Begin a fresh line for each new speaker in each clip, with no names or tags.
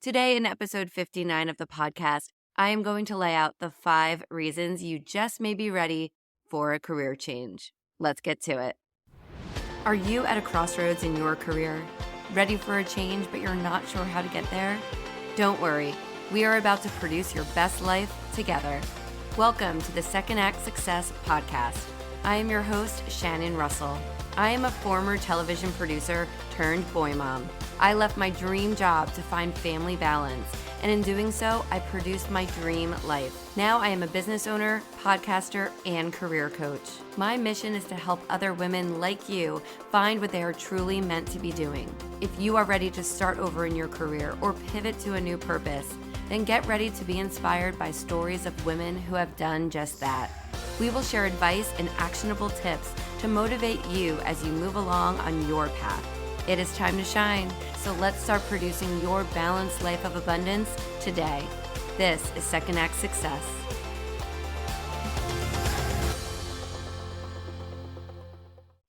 Today, in episode 59 of the podcast, I am going to lay out the 5 reasons you just may be ready for a career change. Let's get to it. Are you at a crossroads in your career? Ready for a change, but you're not sure how to get there? Don't worry, we are about to produce your best life together. Welcome to the Second Act Success podcast. I am your host, Shannon Russell. I am a former television producer turned boy mom. I left my dream job to find family balance, and in doing so, I produced my dream life. Now I am a business owner, podcaster, and career coach. My mission is to help other women like you find what they are truly meant to be doing. If you are ready to start over in your career or pivot to a new purpose, then get ready to be inspired by stories of women who have done just that. We will share advice and actionable tips to motivate you as you move along on your path. It is time to shine, so let's start producing your balanced life of abundance today. This is Second Act Success.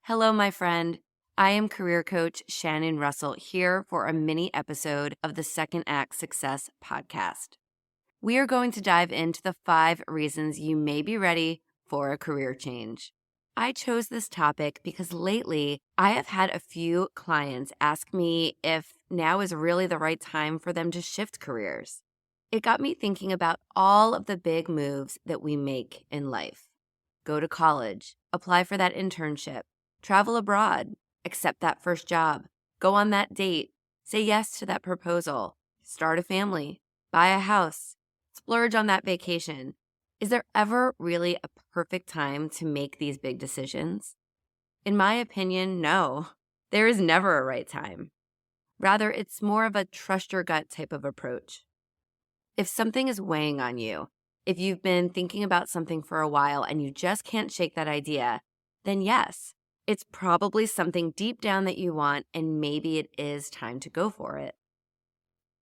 Hello, my friend. I am career coach Shannon Russell here for a mini episode of the Second Act Success podcast. We are going to dive into the 5 reasons you may be ready for a career change. I chose this topic because lately I have had a few clients ask me if now is really the right time for them to shift careers. It got me thinking about all of the big moves that we make in life. Go to college, apply for that internship, travel abroad, accept that first job, go on that date, say yes to that proposal, start a family, buy a house, splurge on that vacation. Is there ever really a perfect time to make these big decisions? In my opinion, no. There is never a right time. Rather, it's more of a trust your gut type of approach. If something is weighing on you, if you've been thinking about something for a while and you just can't shake that idea, then yes, it's probably something deep down that you want, and maybe it is time to go for it.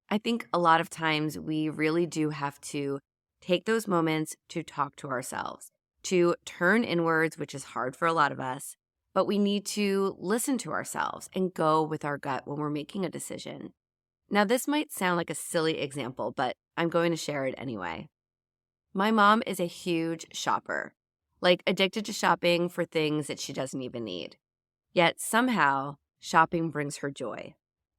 I think a lot of times we really do have to take those moments to talk to ourselves, to turn inwards, which is hard for a lot of us, but we need to listen to ourselves and go with our gut when we're making a decision. Now, this might sound like a silly example, but I'm going to share it anyway. My mom is a huge shopper, like addicted to shopping for things that she doesn't even need. Yet somehow, shopping brings her joy.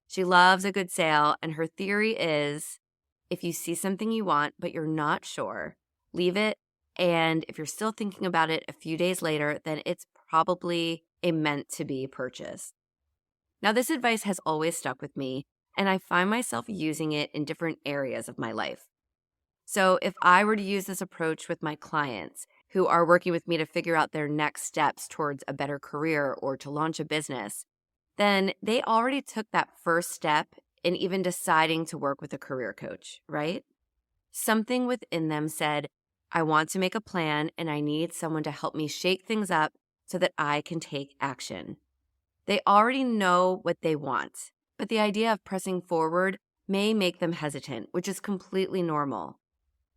She loves a good sale, and her theory is, if you see something you want, but you're not sure, leave it. And if you're still thinking about it a few days later, then it's probably a meant to be purchase. Now, this advice has always stuck with me, and I find myself using it in different areas of my life. So if I were to use this approach with my clients who are working with me to figure out their next steps towards a better career or to launch a business, then they already took that first step in even deciding to work with a career coach, right? Something within them said, I want to make a plan and I need someone to help me shake things up so that I can take action. They already know what they want, but the idea of pressing forward may make them hesitant, which is completely normal.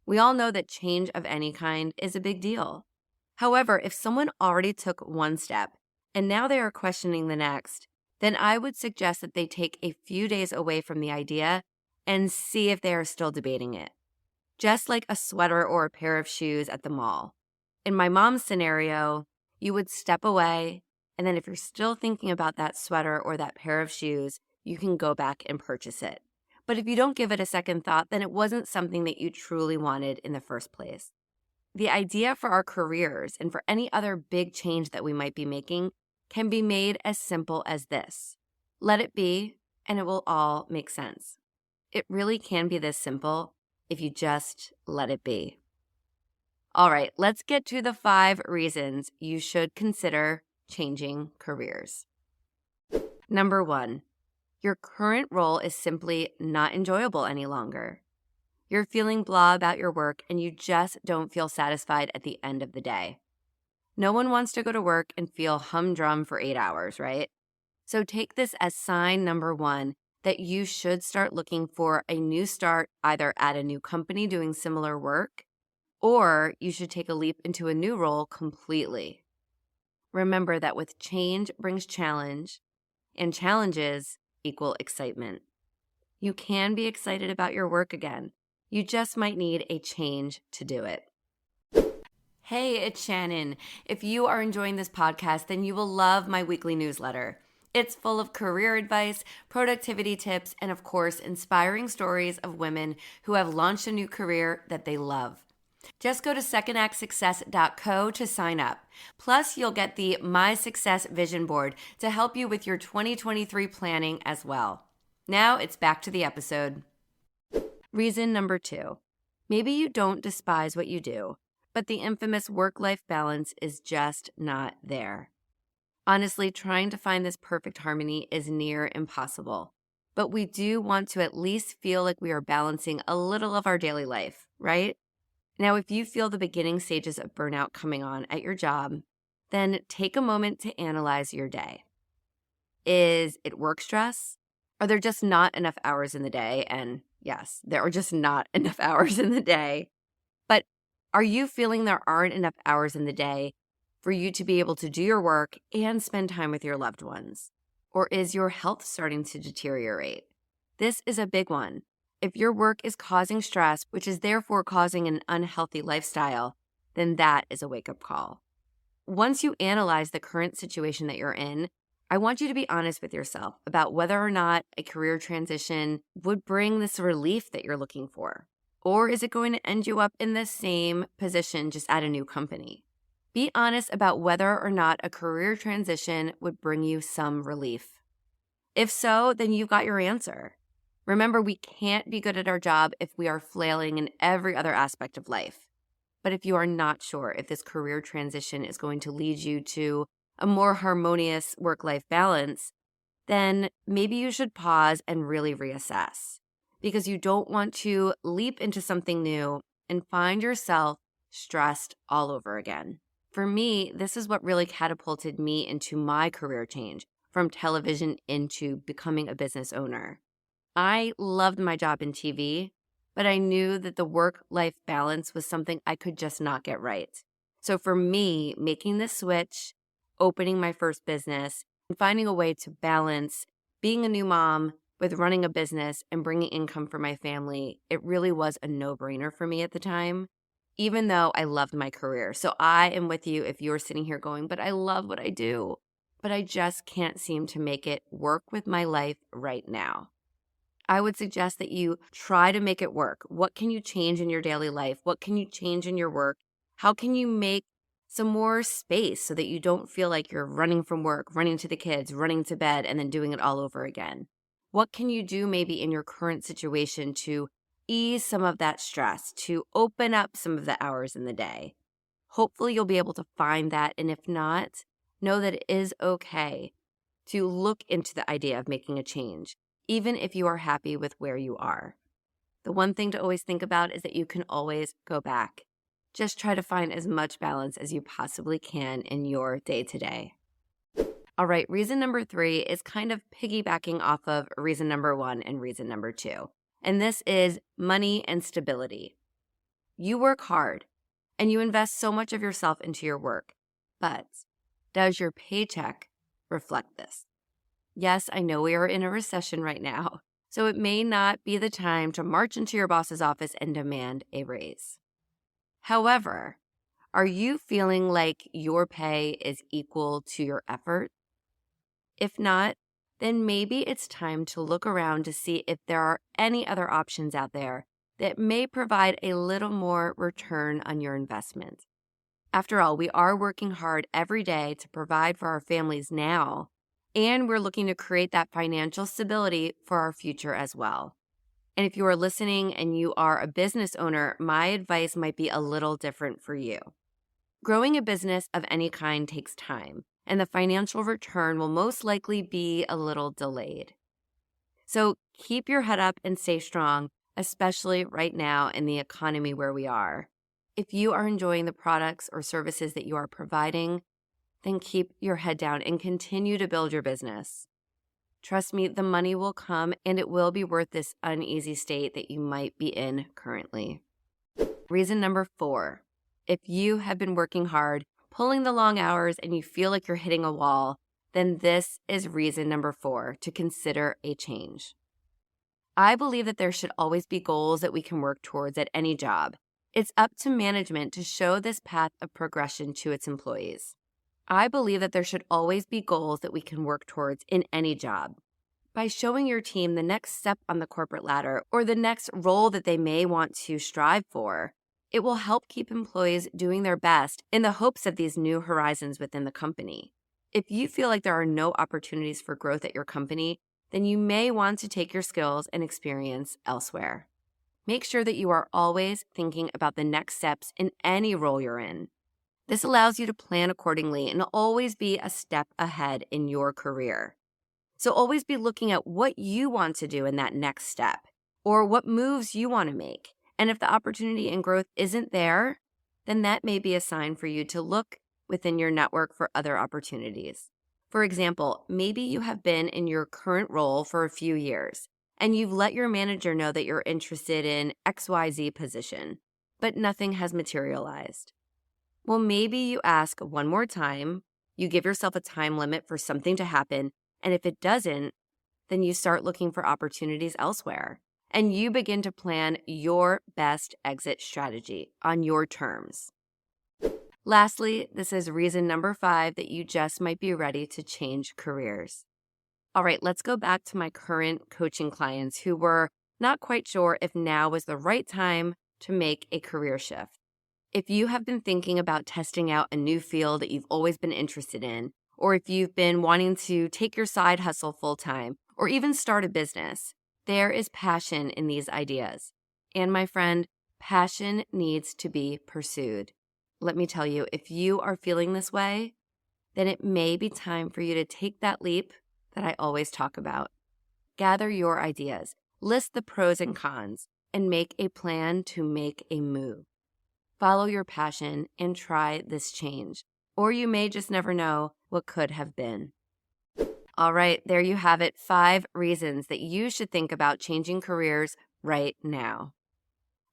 We all know that change of any kind is a big deal. However, if someone already took one step and now they are questioning the next, then I would suggest that they take a few days away from the idea and see if they are still debating it. Just like a sweater or a pair of shoes at the mall. In my mom's scenario, you would step away, and then if you're still thinking about that sweater or that pair of shoes, you can go back and purchase it. But if you don't give it a second thought, then it wasn't something that you truly wanted in the first place. The idea for our careers and for any other big change that we might be making can be made as simple as this. Let it be, and it will all make sense. It really can be this simple if you just let it be. All right, let's get to the 5 reasons you should consider changing careers. Number 1, your current role is simply not enjoyable any longer. You're feeling blah about your work and you just don't feel satisfied at the end of the day. No one wants to go to work and feel humdrum for 8 hours, right? So take this as sign number 1 that you should start looking for a new start either at a new company doing similar work, or you should take a leap into a new role completely. Remember that with change brings challenge, and challenges equal excitement. You can be excited about your work again. You just might need a change to do it. Hey, it's Shannon. If you are enjoying this podcast, then you will love my weekly newsletter. It's full of career advice, productivity tips, and of course, inspiring stories of women who have launched a new career that they love. Just go to secondactsuccess.co to sign up. Plus, you'll get the My Success Vision Board to help you with your 2023 planning as well. Now it's back to the episode. Reason number 2. Maybe you don't despise what you do, but the infamous work-life balance is just not there. Honestly, trying to find this perfect harmony is near impossible. But we do want to at least feel like we are balancing a little of our daily life, right? Now, if you feel the beginning stages of burnout coming on at your job, then take a moment to analyze your day. Is it work stress? Are there just not enough hours in the day? And yes, there are just not enough hours in the day. But are you feeling there aren't enough hours in the day for you to be able to do your work and spend time with your loved ones? Or is your health starting to deteriorate? This is a big one. If your work is causing stress, which is therefore causing an unhealthy lifestyle, then that is a wake-up call. Once you analyze the current situation that you're in, I want you to be honest with yourself about whether or not a career transition would bring this relief that you're looking for. Or is it going to end you up in the same position just at a new company? Be honest about whether or not a career transition would bring you some relief. If so, then you've got your answer. Remember, we can't be good at our job if we are flailing in every other aspect of life. But if you are not sure if this career transition is going to lead you to a more harmonious work-life balance, then maybe you should pause and really reassess, because you don't want to leap into something new and find yourself stressed all over again. For me, this is what really catapulted me into my career change from television into becoming a business owner. I loved my job in TV, but I knew that the work-life balance was something I could just not get right. So for me, making the switch, opening my first business, and finding a way to balance being a new mom with running a business and bringing income for my family, it really was a no-brainer for me at the time, even though I loved my career. So I am with you if you're sitting here going, but I love what I do, but I just can't seem to make it work with my life right now. I would suggest that you try to make it work. What can you change in your daily life? What can you change in your work? How can you make some more space so that you don't feel like you're running from work, running to the kids, running to bed, and then doing it all over again? What can you do maybe in your current situation to ease some of that stress, to open up some of the hours in the day? Hopefully you'll be able to find that. And if not, know that it is okay to look into the idea of making a change, even if you are happy with where you are. The one thing to always think about is that you can always go back. Just try to find as much balance as you possibly can in your day-to-day. All right, reason number 3 is kind of piggybacking off of reason number 1 and reason number 2. And this is money and stability. You work hard and you invest so much of yourself into your work, but does your paycheck reflect this? Yes, I know we are in a recession right now, so it may not be the time to march into your boss's office and demand a raise. However, are you feeling like your pay is equal to your effort? If not, then maybe it's time to look around to see if there are any other options out there that may provide a little more return on your investment. After all, we are working hard every day to provide for our families now, and we're looking to create that financial stability for our future as well. And if you are listening and you are a business owner, my advice might be a little different for you. Growing a business of any kind takes time, and the financial return will most likely be a little delayed. So keep your head up and stay strong, especially right now in the economy where we are. If you are enjoying the products or services that you are providing, then keep your head down and continue to build your business. Trust me, the money will come and it will be worth this uneasy state that you might be in currently. Reason number 4, if you have been working hard, pulling the long hours, and you feel like you're hitting a wall, then this is reason number 4 to consider a change. I believe that there should always be goals that we can work towards at any job. It's up to management to show this path of progression to its employees. I believe that there should always be goals that we can work towards in any job. By showing your team the next step on the corporate ladder or the next role that they may want to strive for, it will help keep employees doing their best in the hopes of these new horizons within the company. If you feel like there are no opportunities for growth at your company, then you may want to take your skills and experience elsewhere. Make sure that you are always thinking about the next steps in any role you're in. This allows you to plan accordingly and always be a step ahead in your career. So always be looking at what you want to do in that next step or what moves you want to make. And if the opportunity and growth isn't there, then that may be a sign for you to look within your network for other opportunities. For example, maybe you have been in your current role for a few years and you've let your manager know that you're interested in XYZ position, but nothing has materialized. Well, maybe you ask one more time, you give yourself a time limit for something to happen, and if it doesn't, then you start looking for opportunities elsewhere, and you begin to plan your best exit strategy on your terms. Lastly, this is reason number 5 that you just might be ready to change careers. All right, let's go back to my current coaching clients who were not quite sure if now was the right time to make a career shift. If you have been thinking about testing out a new field that you've always been interested in, or if you've been wanting to take your side hustle full-time, or even start a business, there is passion in these ideas. And my friend, passion needs to be pursued. Let me tell you, if you are feeling this way, then it may be time for you to take that leap that I always talk about. Gather your ideas, list the pros and cons, and make a plan to make a move. Follow your passion and try this change, or you may just never know what could have been. All right, there you have it, 5 reasons that you should think about changing careers right now.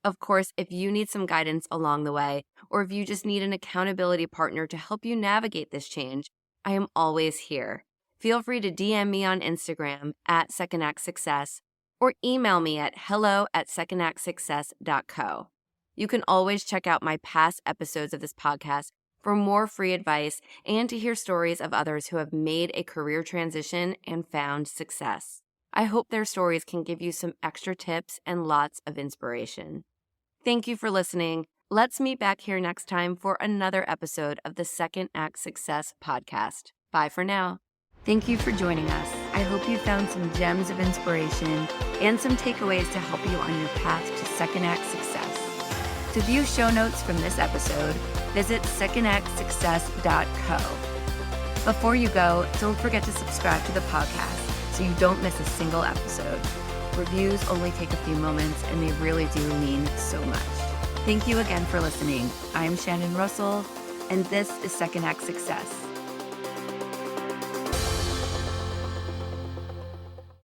Of course, if you need some guidance along the way, or if you just need an accountability partner to help you navigate this change, I am always here. Feel free to DM me on Instagram at Second Act Success or email me at hello@secondactsuccess.co. You can always check out my past episodes of this podcast for more free advice and to hear stories of others who have made a career transition and found success. I hope their stories can give you some extra tips and lots of inspiration. Thank you for listening. Let's meet back here next time for another episode of the Second Act Success podcast. Bye for now. Thank you for joining us. I hope you found some gems of inspiration and some takeaways to help you on your path to Second Act Success. To view show notes from this episode, visit secondactsuccess.co. Before you go, don't forget to subscribe to the podcast so you don't miss a single episode. Reviews only take a few moments and they really do mean so much. Thank you again for listening. I'm Shannon Russell, and this is Second Act Success.